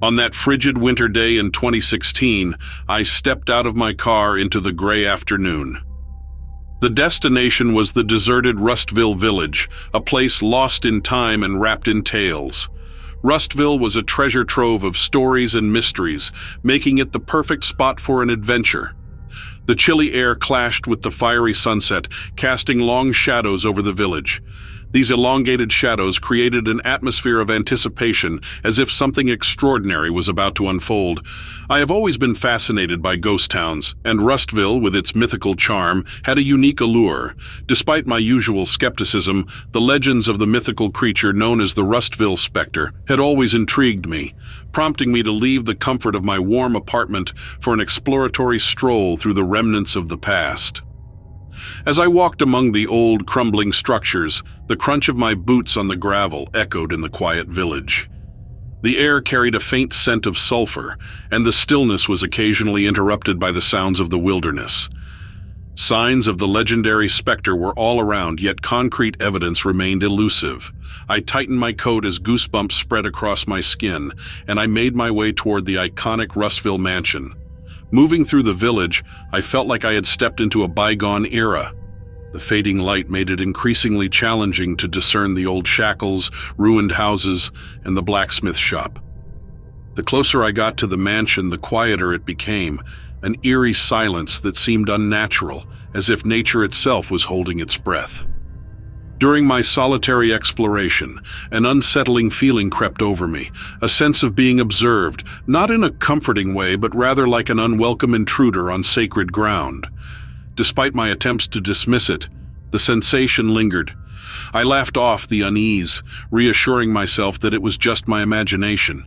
On that frigid winter day in 2016, I stepped out of my car into the gray afternoon. The destination was the deserted Rustville village, a place lost in time and wrapped in tales. Rustville was a treasure trove of stories and mysteries, making it the perfect spot for an adventure. The chilly air clashed with the fiery sunset, casting long shadows over the village. These elongated shadows created an atmosphere of anticipation, as if something extraordinary was about to unfold. I have always been fascinated by ghost towns, and Rustville, with its mythical charm, had a unique allure. Despite my usual skepticism, the legends of the mythical creature known as the Rustville spectre had always intrigued me, prompting me to leave the comfort of my warm apartment for an exploratory stroll through the remnants of the past. As I walked among the old, crumbling structures, the crunch of my boots on the gravel echoed in the quiet village. The air carried a faint scent of sulfur, and the stillness was occasionally interrupted by the sounds of the wilderness. Signs of the legendary spectre were all around, yet concrete evidence remained elusive. I tightened my coat as goosebumps spread across my skin, and I made my way toward the iconic Rustville mansion. Moving through the village, I felt like I had stepped into a bygone era. The fading light made it increasingly challenging to discern the old shackles, ruined houses, and the blacksmith shop. The closer I got to the mansion, the quieter it became, an eerie silence that seemed unnatural, as if nature itself was holding its breath. During my solitary exploration, an unsettling feeling crept over me, a sense of being observed, not in a comforting way, but rather like an unwelcome intruder on sacred ground. Despite my attempts to dismiss it, the sensation lingered. I laughed off the unease, reassuring myself that it was just my imagination.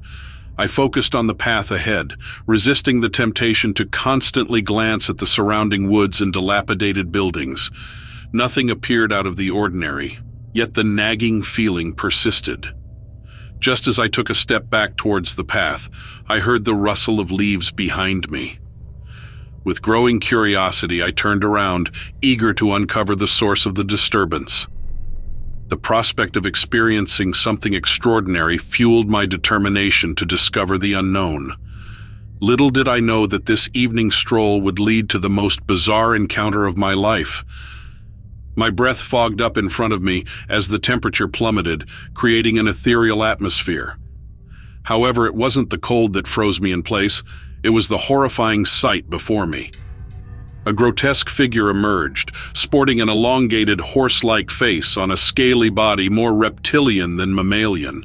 I focused on the path ahead, resisting the temptation to constantly glance at the surrounding woods and dilapidated buildings. Nothing appeared out of the ordinary, yet the nagging feeling persisted. Just as I took a step back towards the path, I heard the rustle of leaves behind me. With growing curiosity, I turned around, eager to uncover the source of the disturbance. The prospect of experiencing something extraordinary fueled my determination to discover the unknown. Little did I know that this evening stroll would lead to the most bizarre encounter of my life. My breath fogged up in front of me as the temperature plummeted, creating an ethereal atmosphere. However, it wasn't the cold that froze me in place, it was the horrifying sight before me. A grotesque figure emerged, sporting an elongated horse-like face on a scaly body more reptilian than mammalian.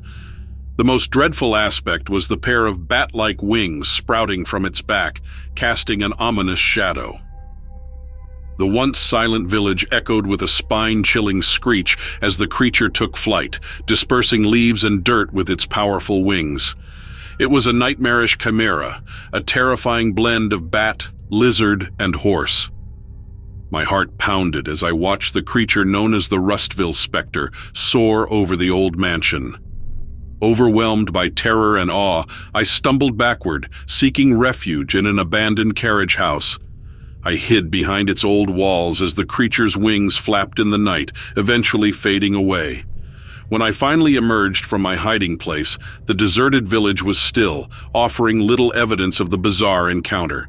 The most dreadful aspect was the pair of bat-like wings sprouting from its back, casting an ominous shadow. The once silent village echoed with a spine-chilling screech as the creature took flight, dispersing leaves and dirt with its powerful wings. It was a nightmarish chimera, a terrifying blend of bat, lizard, and horse. My heart pounded as I watched the creature known as the Rustville spectre soar over the old mansion. Overwhelmed by terror and awe, I stumbled backward, seeking refuge in an abandoned carriage house. I hid behind its old walls as the creature's wings flapped in the night, eventually fading away. When I finally emerged from my hiding place, the deserted village was still, offering little evidence of the bizarre encounter.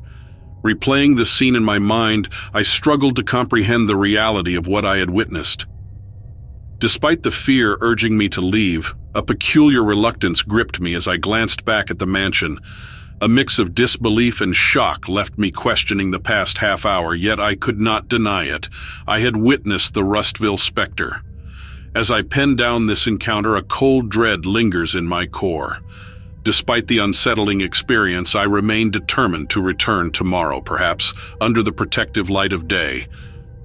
Replaying the scene in my mind, I struggled to comprehend the reality of what I had witnessed. Despite the fear urging me to leave, a peculiar reluctance gripped me as I glanced back at the mansion. A mix of disbelief and shock left me questioning the past half hour, yet I could not deny it. I had witnessed the Rustville spectre. As I penned down this encounter, a cold dread lingers in my core. Despite the unsettling experience, I remain determined to return tomorrow, perhaps under the protective light of day.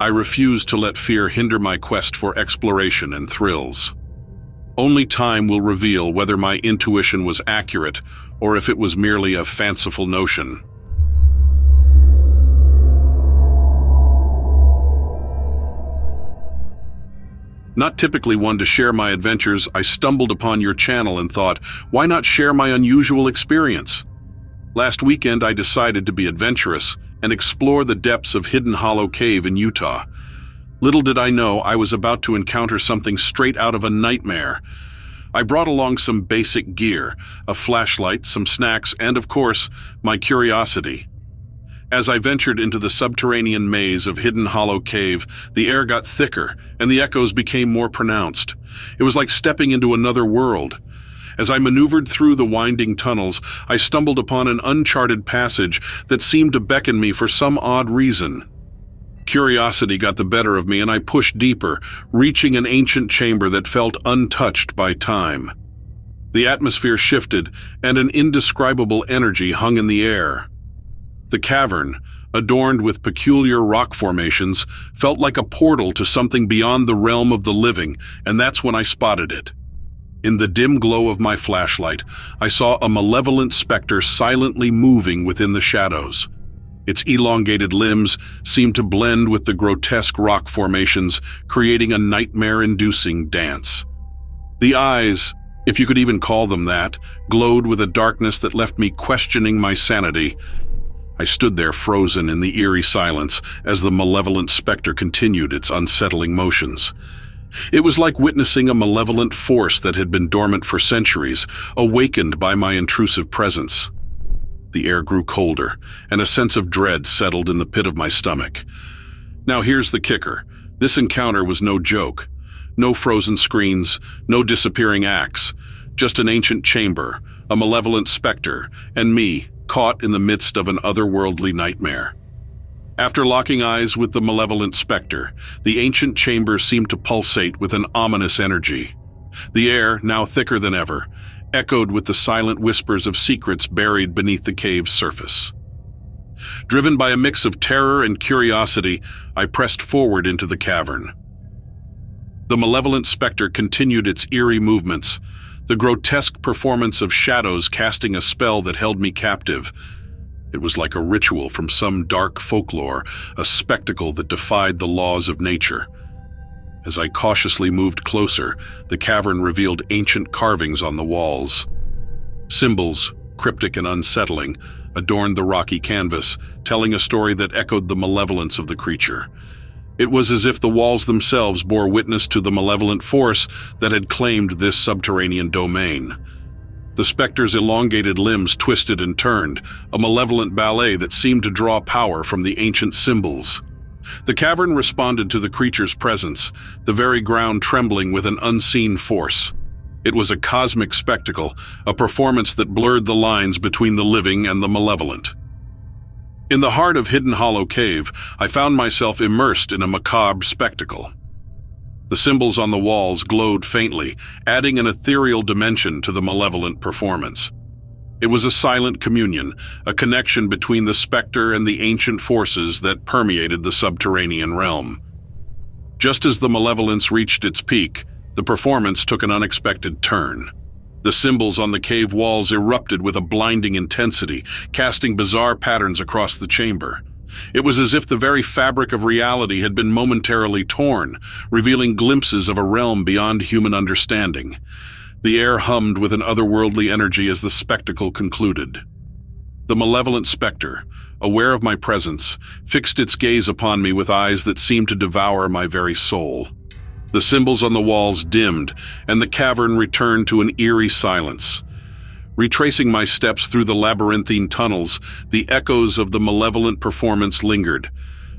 I refuse to let fear hinder my quest for exploration and thrills. Only time will reveal whether my intuition was accurate or if it was merely a fanciful notion. Not typically one to share my adventures, I stumbled upon your channel and thought, why not share my unusual experience? Last weekend, I decided to be adventurous and explore the depths of Hidden Hollow Cave in Utah. Little did I know I was about to encounter something straight out of a nightmare. I brought along some basic gear, a flashlight, some snacks, and of course, my curiosity. As I ventured into the subterranean maze of Hidden Hollow Cave, the air got thicker and the echoes became more pronounced. It was like stepping into another world. As I maneuvered through the winding tunnels, I stumbled upon an uncharted passage that seemed to beckon me for some odd reason. Curiosity got the better of me and I pushed deeper, reaching an ancient chamber that felt untouched by time. The atmosphere shifted and an indescribable energy hung in the air. The cavern, adorned with peculiar rock formations, felt like a portal to something beyond the realm of the living, and that's when I spotted it. In the dim glow of my flashlight, I saw a malevolent spectre silently moving within the shadows. Its elongated limbs seemed to blend with the grotesque rock formations, creating a nightmare-inducing dance. The eyes, if you could even call them that, glowed with a darkness that left me questioning my sanity. I stood there frozen in the eerie silence as the malevolent spectre continued its unsettling motions. It was like witnessing a malevolent force that had been dormant for centuries, awakened by my intrusive presence. The air grew colder, and a sense of dread settled in the pit of my stomach. Now here's the kicker. This encounter was no joke. No frozen screens, no disappearing acts. Just an ancient chamber, a malevolent spectre, and me, caught in the midst of an otherworldly nightmare. After locking eyes with the malevolent spectre, the ancient chamber seemed to pulsate with an ominous energy. The air, now thicker than ever, echoed with the silent whispers of secrets buried beneath the cave's surface. Driven by a mix of terror and curiosity, I pressed forward into the cavern. The malevolent spectre continued its eerie movements, the grotesque performance of shadows casting a spell that held me captive. It was like a ritual from some dark folklore, a spectacle that defied the laws of nature. As I cautiously moved closer, the cavern revealed ancient carvings on the walls. Symbols, cryptic and unsettling, adorned the rocky canvas, telling a story that echoed the malevolence of the creature. It was as if the walls themselves bore witness to the malevolent force that had claimed this subterranean domain. The specter's elongated limbs twisted and turned, a malevolent ballet that seemed to draw power from the ancient symbols. The cavern responded to the creature's presence, the very ground trembling with an unseen force. It was a cosmic spectacle, a performance that blurred the lines between the living and the malevolent. In the heart of Hidden Hollow Cave, I found myself immersed in a macabre spectacle. The symbols on the walls glowed faintly, adding an ethereal dimension to the malevolent performance. It was a silent communion, a connection between the specter and the ancient forces that permeated the subterranean realm. Just as the malevolence reached its peak, the performance took an unexpected turn. The symbols on the cave walls erupted with a blinding intensity, casting bizarre patterns across the chamber. It was as if the very fabric of reality had been momentarily torn, revealing glimpses of a realm beyond human understanding. The air hummed with an otherworldly energy as the spectacle concluded. The malevolent spectre, aware of my presence, fixed its gaze upon me with eyes that seemed to devour my very soul. The symbols on the walls dimmed, and the cavern returned to an eerie silence. Retracing my steps through the labyrinthine tunnels, the echoes of the malevolent performance lingered.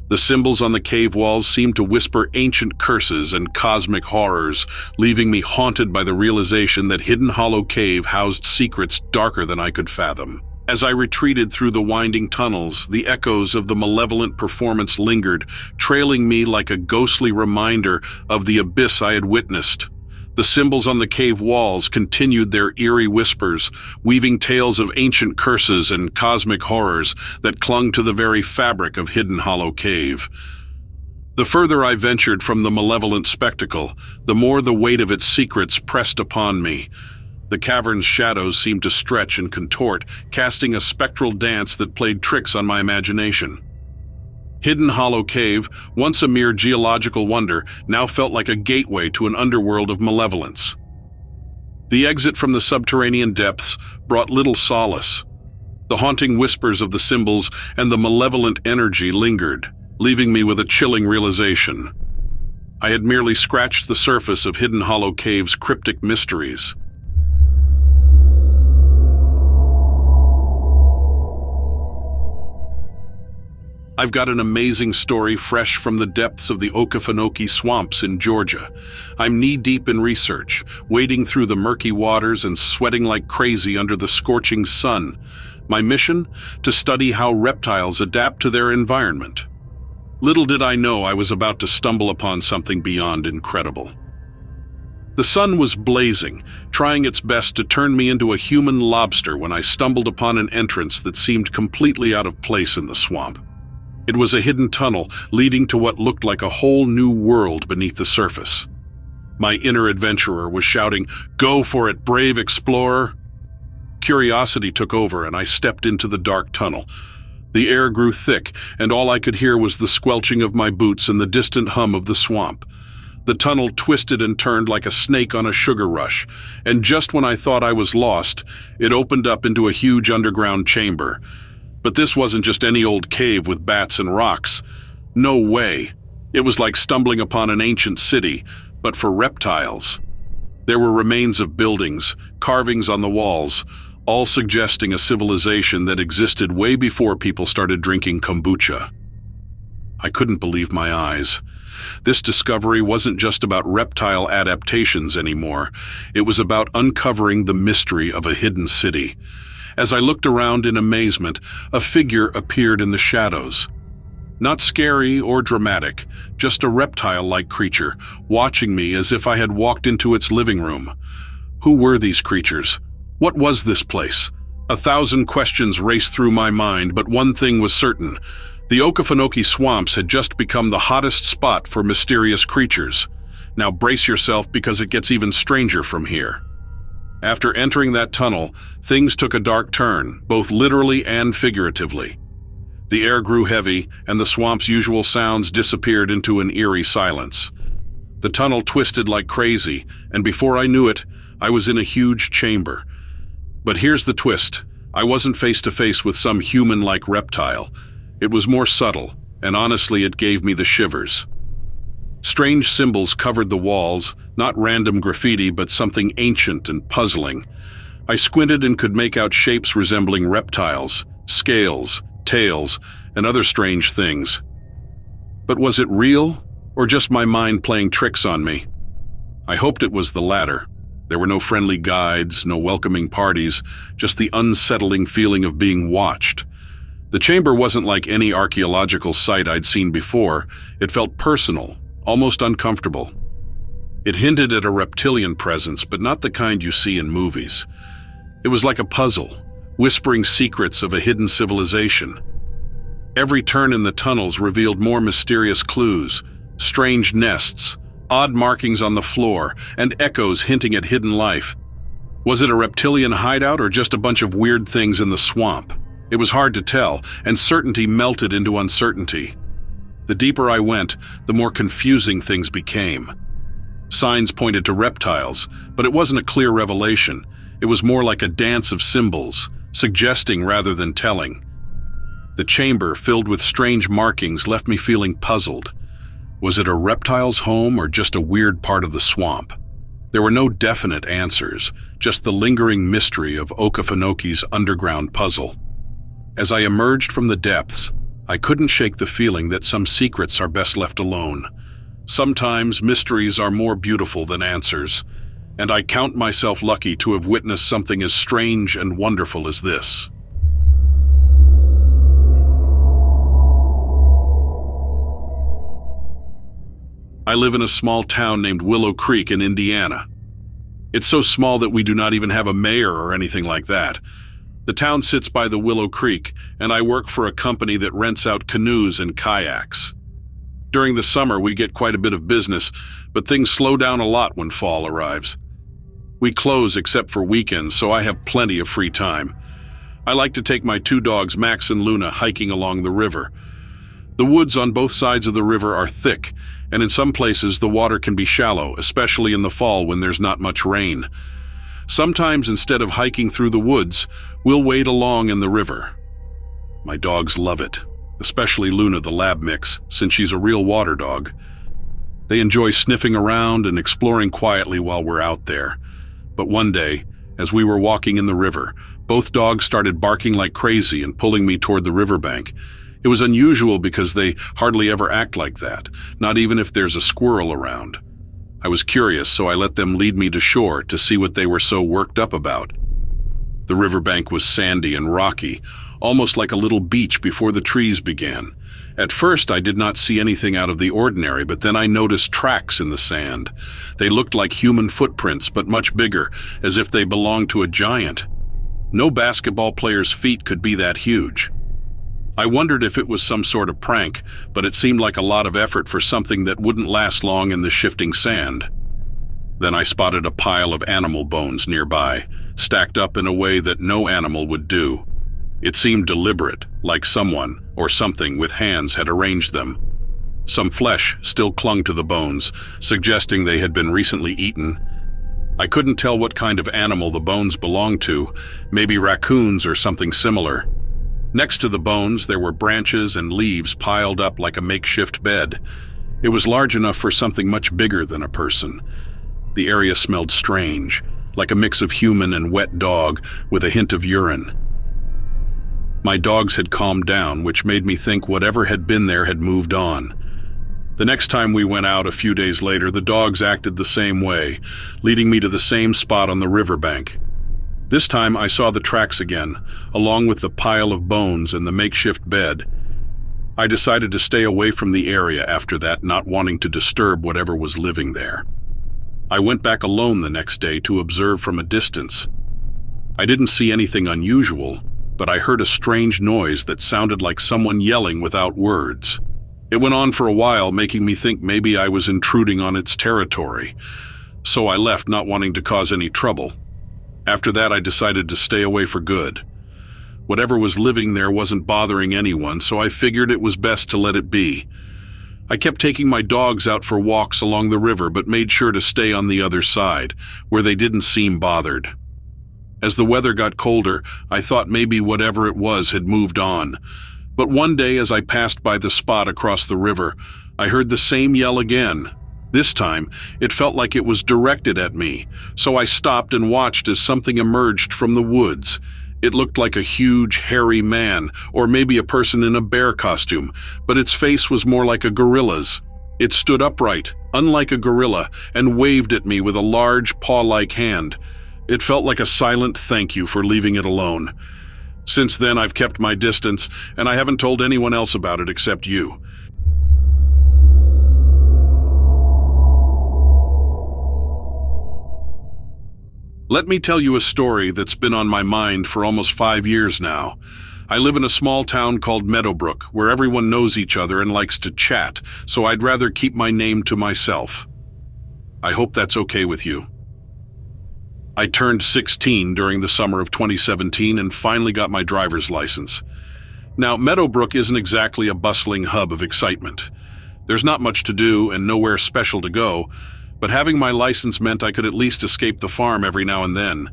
The symbols on the cave walls seemed to whisper ancient curses and cosmic horrors, leaving me haunted by the realization that Hidden Hollow Cave housed secrets darker than I could fathom. As I retreated through the winding tunnels, the echoes of the malevolent performance lingered, trailing me like a ghostly reminder of the abyss I had witnessed. The symbols on the cave walls continued their eerie whispers, weaving tales of ancient curses and cosmic horrors that clung to the very fabric of Hidden Hollow Cave. The further I ventured from the malevolent spectacle, the more the weight of its secrets pressed upon me. The cavern's shadows seemed to stretch and contort, casting a spectral dance that played tricks on my imagination. Hidden Hollow Cave, once a mere geological wonder, now felt like a gateway to an underworld of malevolence. The exit from the subterranean depths brought little solace. The haunting whispers of the symbols and the malevolent energy lingered, leaving me with a chilling realization. I had merely scratched the surface of Hidden Hollow Cave's cryptic mysteries. I've got an amazing story fresh from the depths of the Okefenokee swamps in Georgia. I'm knee-deep in research, wading through the murky waters and sweating like crazy under the scorching sun. My mission? To study how reptiles adapt to their environment. Little did I know I was about to stumble upon something beyond incredible. The sun was blazing, trying its best to turn me into a human lobster when I stumbled upon an entrance that seemed completely out of place in the swamp. It was a hidden tunnel leading to what looked like a whole new world beneath the surface. My inner adventurer was shouting, "Go for it, brave explorer!" Curiosity took over and I stepped into the dark tunnel. The air grew thick and all I could hear was the squelching of my boots and the distant hum of the swamp. The tunnel twisted and turned like a snake on a sugar rush, and just when I thought I was lost, it opened up into a huge underground chamber. But this wasn't just any old cave with bats and rocks. No way. It was like stumbling upon an ancient city, but for reptiles. There were remains of buildings, carvings on the walls, all suggesting a civilization that existed way before people started drinking kombucha. I couldn't believe my eyes. This discovery wasn't just about reptile adaptations anymore. It was about uncovering the mystery of a hidden city. As I looked around in amazement, a figure appeared in the shadows. Not scary or dramatic, just a reptile-like creature, watching me as if I had walked into its living room. Who were these creatures? What was this place? 1,000 questions raced through my mind, but one thing was certain. The Okefenokee swamps had just become the hottest spot for mysterious creatures. Now brace yourself because it gets even stranger from here. After entering that tunnel, things took a dark turn, both literally and figuratively. The air grew heavy, and the swamp's usual sounds disappeared into an eerie silence. The tunnel twisted like crazy, and before I knew it, I was in a huge chamber. But here's the twist. I wasn't face to face with some human-like reptile. It was more subtle, and honestly, it gave me the shivers. Strange symbols covered the walls, not random graffiti, but something ancient and puzzling. I squinted and could make out shapes resembling reptiles, scales, tails, and other strange things. But was it real, or just my mind playing tricks on me? I hoped it was the latter. There were no friendly guides, no welcoming parties, just the unsettling feeling of being watched. The chamber wasn't like any archaeological site I'd seen before. It felt personal, almost uncomfortable. It hinted at a reptilian presence, but not the kind you see in movies. It was like a puzzle, whispering secrets of a hidden civilization. Every turn in the tunnels revealed more mysterious clues, strange nests, odd markings on the floor, and echoes hinting at hidden life. Was it a reptilian hideout or just a bunch of weird things in the swamp? It was hard to tell, and certainty melted into uncertainty. The deeper I went, the more confusing things became. Signs pointed to reptiles, but it wasn't a clear revelation. It was more like a dance of symbols, suggesting rather than telling. The chamber, filled with strange markings, left me feeling puzzled. Was it a reptile's home or just a weird part of the swamp? There were no definite answers, just the lingering mystery of Okefenokee's underground puzzle. As I emerged from the depths, I couldn't shake the feeling that some secrets are best left alone. Sometimes mysteries are more beautiful than answers, and I count myself lucky to have witnessed something as strange and wonderful as this. I live in a small town named Willow Creek in Indiana. It's so small that we do not even have a mayor or anything like that. The town sits by the Willow Creek, and I work for a company that rents out canoes and kayaks. During the summer, we get quite a bit of business, but things slow down a lot when fall arrives. We close except for weekends, so I have plenty of free time. I like to take my 2 dogs, Max and Luna, hiking along the river. The woods on both sides of the river are thick, and in some places the water can be shallow, especially in the fall when there's not much rain. Sometimes, instead of hiking through the woods, we'll wade along in the river. My dogs love it, especially Luna the lab mix, since she's a real water dog. They enjoy sniffing around and exploring quietly while we're out there. But one day, as we were walking in the river, both dogs started barking like crazy and pulling me toward the riverbank. It was unusual because they hardly ever act like that, not even if there's a squirrel around. I was curious, so I let them lead me to shore to see what they were so worked up about. The riverbank was sandy and rocky, almost like a little beach before the trees began. At first, I did not see anything out of the ordinary, but then I noticed tracks in the sand. They looked like human footprints, but much bigger, as if they belonged to a giant. No basketball player's feet could be that huge. I wondered if it was some sort of prank, but it seemed like a lot of effort for something that wouldn't last long in the shifting sand. Then I spotted a pile of animal bones nearby, stacked up in a way that no animal would do. It seemed deliberate, like someone or something with hands had arranged them. Some flesh still clung to the bones, suggesting they had been recently eaten. I couldn't tell what kind of animal the bones belonged to, maybe raccoons or something similar. Next to the bones, there were branches and leaves piled up like a makeshift bed. It was large enough for something much bigger than a person. The area smelled strange, like a mix of human and wet dog with a hint of urine. My dogs had calmed down, which made me think whatever had been there had moved on. The next time we went out a few days later, the dogs acted the same way, leading me to the same spot on the riverbank. This time I saw the tracks again, along with the pile of bones and the makeshift bed. I decided to stay away from the area after that, not wanting to disturb whatever was living there. I went back alone the next day to observe from a distance. I didn't see anything unusual, but I heard a strange noise that sounded like someone yelling without words. It went on for a while, making me think maybe I was intruding on its territory, so I left, not wanting to cause any trouble. After that, I decided to stay away for good. Whatever was living there wasn't bothering anyone, so I figured it was best to let it be. I kept taking my dogs out for walks along the river, but made sure to stay on the other side, where they didn't seem bothered. As the weather got colder, I thought maybe whatever it was had moved on. But one day, as I passed by the spot across the river, I heard the same yell again. This time, it felt like it was directed at me, so I stopped and watched as something emerged from the woods. It looked like a huge, hairy man, or maybe a person in a bear costume, but its face was more like a gorilla's. It stood upright, unlike a gorilla, and waved at me with a large, paw-like hand. It felt like a silent thank you for leaving it alone. Since then, I've kept my distance, and I haven't told anyone else about it except you. Let me tell you a story that's been on my mind for almost 5 years now. I live in a small town called Meadowbrook, where everyone knows each other and likes to chat, so I'd rather keep my name to myself. I hope that's okay with you. I turned 16 during the summer of 2017 and finally got my driver's license. Now, Meadowbrook isn't exactly a bustling hub of excitement. There's not much to do and nowhere special to go, but having my license meant I could at least escape the farm every now and then.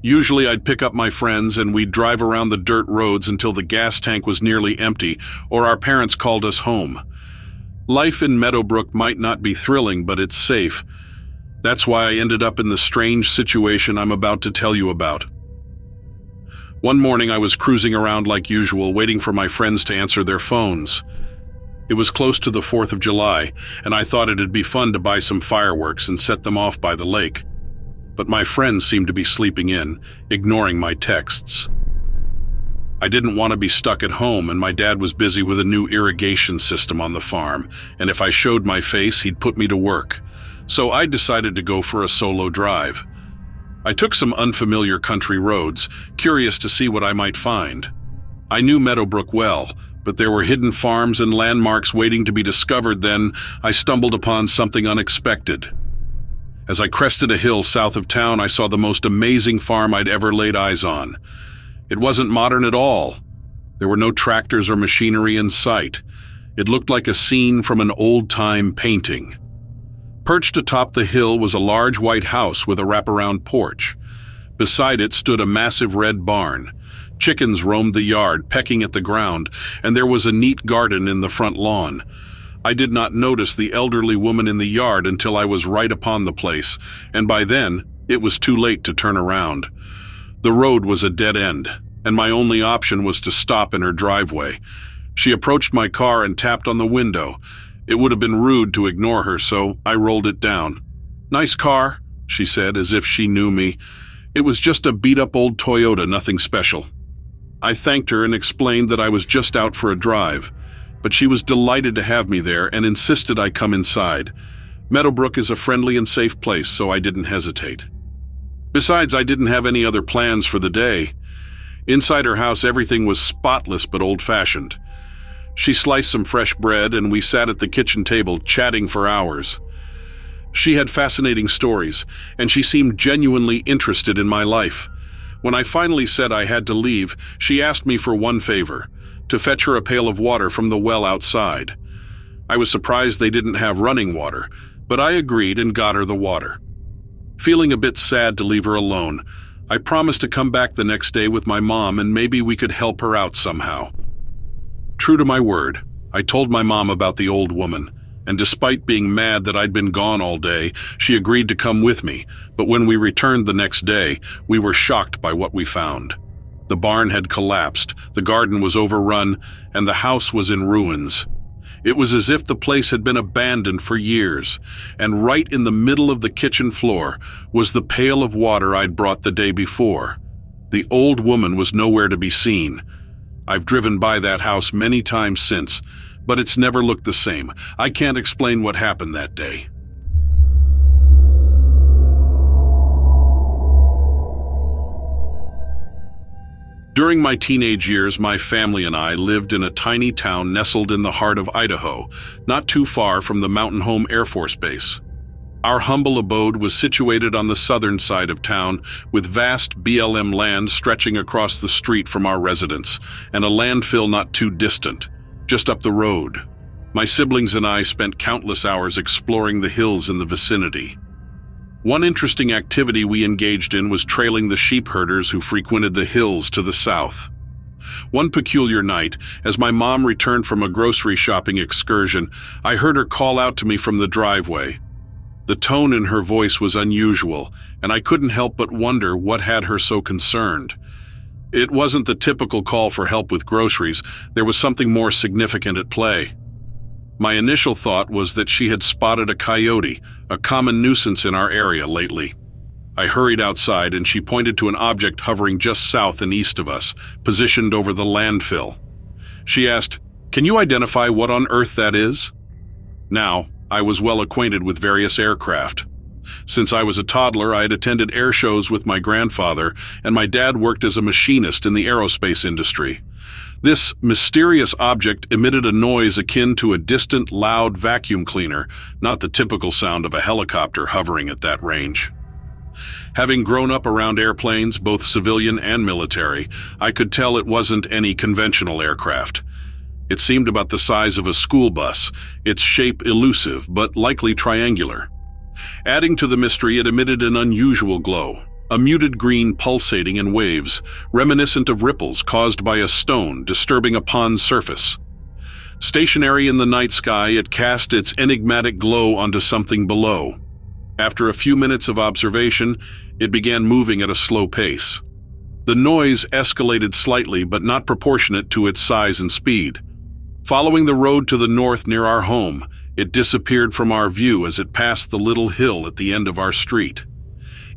Usually I'd pick up my friends and we'd drive around the dirt roads until the gas tank was nearly empty or our parents called us home. Life in Meadowbrook might not be thrilling, but it's safe. That's why I ended up in the strange situation I'm about to tell you about. One morning I was cruising around like usual, waiting for my friends to answer their phones. It was close to the 4th of July, and I thought it'd be fun to buy some fireworks and set them off by the lake. But my friends seemed to be sleeping in, ignoring my texts. I didn't want to be stuck at home, and my dad was busy with a new irrigation system on the farm, and if I showed my face, he'd put me to work. So I decided to go for a solo drive. I took some unfamiliar country roads, curious to see what I might find. I knew Meadowbrook well, but there were hidden farms and landmarks waiting to be discovered. Then I stumbled upon something unexpected. As I crested a hill south of town, I saw the most amazing farm I'd ever laid eyes on. It wasn't modern at all. There were no tractors or machinery in sight. It looked like a scene from an old-time painting. Perched atop the hill was a large white house with a wraparound porch. Beside it stood a massive red barn. Chickens roamed the yard, pecking at the ground, and there was a neat garden in the front lawn. I did not notice the elderly woman in the yard until I was right upon the place, and by then, it was too late to turn around. The road was a dead end, and my only option was to stop in her driveway. She approached my car and tapped on the window. It would have been rude to ignore her, so I rolled it down. "Nice car," she said, as if she knew me. It was just a beat-up old Toyota, nothing special. I thanked her and explained that I was just out for a drive, but she was delighted to have me there and insisted I come inside. Meadowbrook is a friendly and safe place, so I didn't hesitate. Besides, I didn't have any other plans for the day. Inside her house, everything was spotless but old-fashioned. She sliced some fresh bread, and we sat at the kitchen table chatting for hours. She had fascinating stories, and she seemed genuinely interested in my life. When I finally said I had to leave, she asked me for one favor, to fetch her a pail of water from the well outside. I was surprised they didn't have running water, but I agreed and got her the water. Feeling a bit sad to leave her alone, I promised to come back the next day with my mom and maybe we could help her out somehow. True to my word, I told my mom about the old woman, and despite being mad that I'd been gone all day, she agreed to come with me, but when we returned the next day, we were shocked by what we found. The barn had collapsed, the garden was overrun, and the house was in ruins. It was as if the place had been abandoned for years, and right in the middle of the kitchen floor was the pail of water I'd brought the day before. The old woman was nowhere to be seen. I've driven by that house many times since, but it's never looked the same. I can't explain what happened that day. During my teenage years, my family and I lived in a tiny town nestled in the heart of Idaho, not too far from the Mountain Home Air Force Base. Our humble abode was situated on the southern side of town, with vast BLM land stretching across the street from our residence, and a landfill not too distant, just up the road. My siblings and I spent countless hours exploring the hills in the vicinity. One interesting activity we engaged in was trailing the sheep herders who frequented the hills to the south. One peculiar night, as my mom returned from a grocery shopping excursion, I heard her call out to me from the driveway. The tone in her voice was unusual, and I couldn't help but wonder what had her so concerned. It wasn't the typical call for help with groceries. There was something more significant at play. My initial thought was that she had spotted a coyote, a common nuisance in our area lately. I hurried outside and she pointed to an object hovering just south and east of us, positioned over the landfill. She asked, "Can you identify what on earth that is?" Now, I was well acquainted with various aircraft. Since I was a toddler, I had attended air shows with my grandfather, and my dad worked as a machinist in the aerospace industry. This mysterious object emitted a noise akin to a distant, loud vacuum cleaner, not the typical sound of a helicopter hovering at that range. Having grown up around airplanes, both civilian and military, I could tell it wasn't any conventional aircraft. It seemed about the size of a school bus, its shape elusive, but likely triangular. Adding to the mystery, it emitted an unusual glow, a muted green pulsating in waves, reminiscent of ripples caused by a stone disturbing a pond's surface. Stationary in the night sky, it cast its enigmatic glow onto something below. After a few minutes of observation, it began moving at a slow pace. The noise escalated slightly, but not proportionate to its size and speed. Following the road to the north near our home, it disappeared from our view as it passed the little hill at the end of our street.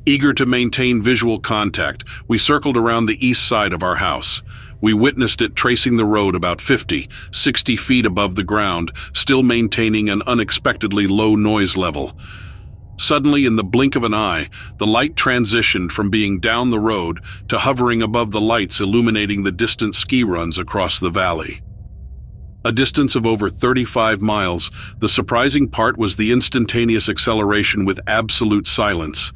Eager to maintain visual contact, we circled around the east side of our house. We witnessed it tracing the road about 50, 60 feet above the ground, still maintaining an unexpectedly low noise level. Suddenly, in the blink of an eye, the light transitioned from being down the road to hovering above the lights illuminating the distant ski runs across the valley. A distance of over 35 miles, the surprising part was the instantaneous acceleration with absolute silence.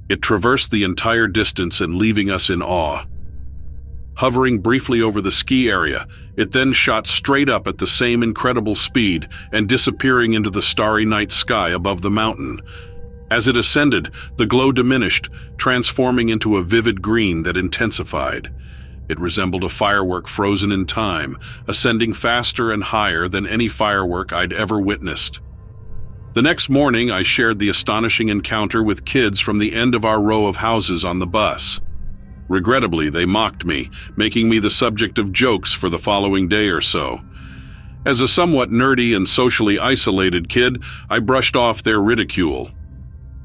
It traversed the entire distance and leaving us in awe. Hovering briefly over the ski area, it then shot straight up at the same incredible speed and disappearing into the starry night sky above the mountain. As it ascended, the glow diminished, transforming into a vivid green that intensified. It resembled a firework frozen in time, ascending faster and higher than any firework I'd ever witnessed. The next morning, I shared the astonishing encounter with kids from the end of our row of houses on the bus. Regrettably, they mocked me, making me the subject of jokes for the following day or so. As a somewhat nerdy and socially isolated kid, I brushed off their ridicule.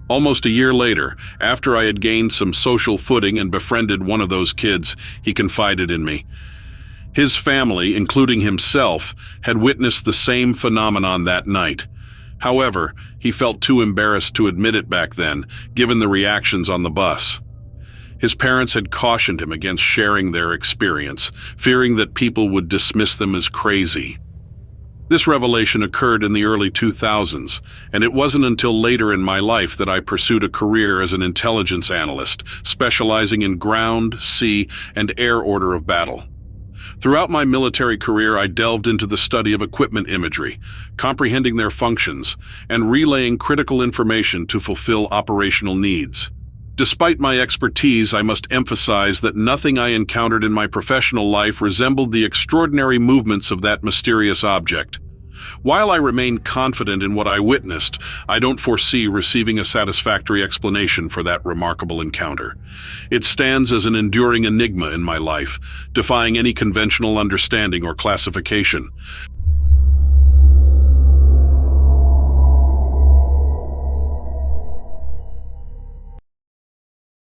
Almost a year later, after I had gained some social footing and befriended one of those kids, he confided in me. His family, including himself, had witnessed the same phenomenon that night. However, he felt too embarrassed to admit it back then, given the reactions on the bus. His parents had cautioned him against sharing their experience, fearing that people would dismiss them as crazy. This revelation occurred in the early 2000s, and it wasn't until later in my life that I pursued a career as an intelligence analyst, specializing in ground, sea, and air order of battle. Throughout my military career, I delved into the study of equipment imagery, comprehending their functions, and relaying critical information to fulfill operational needs. Despite my expertise, I must emphasize that nothing I encountered in my professional life resembled the extraordinary movements of that mysterious object. While I remain confident in what I witnessed, I don't foresee receiving a satisfactory explanation for that remarkable encounter. It stands as an enduring enigma in my life, defying any conventional understanding or classification.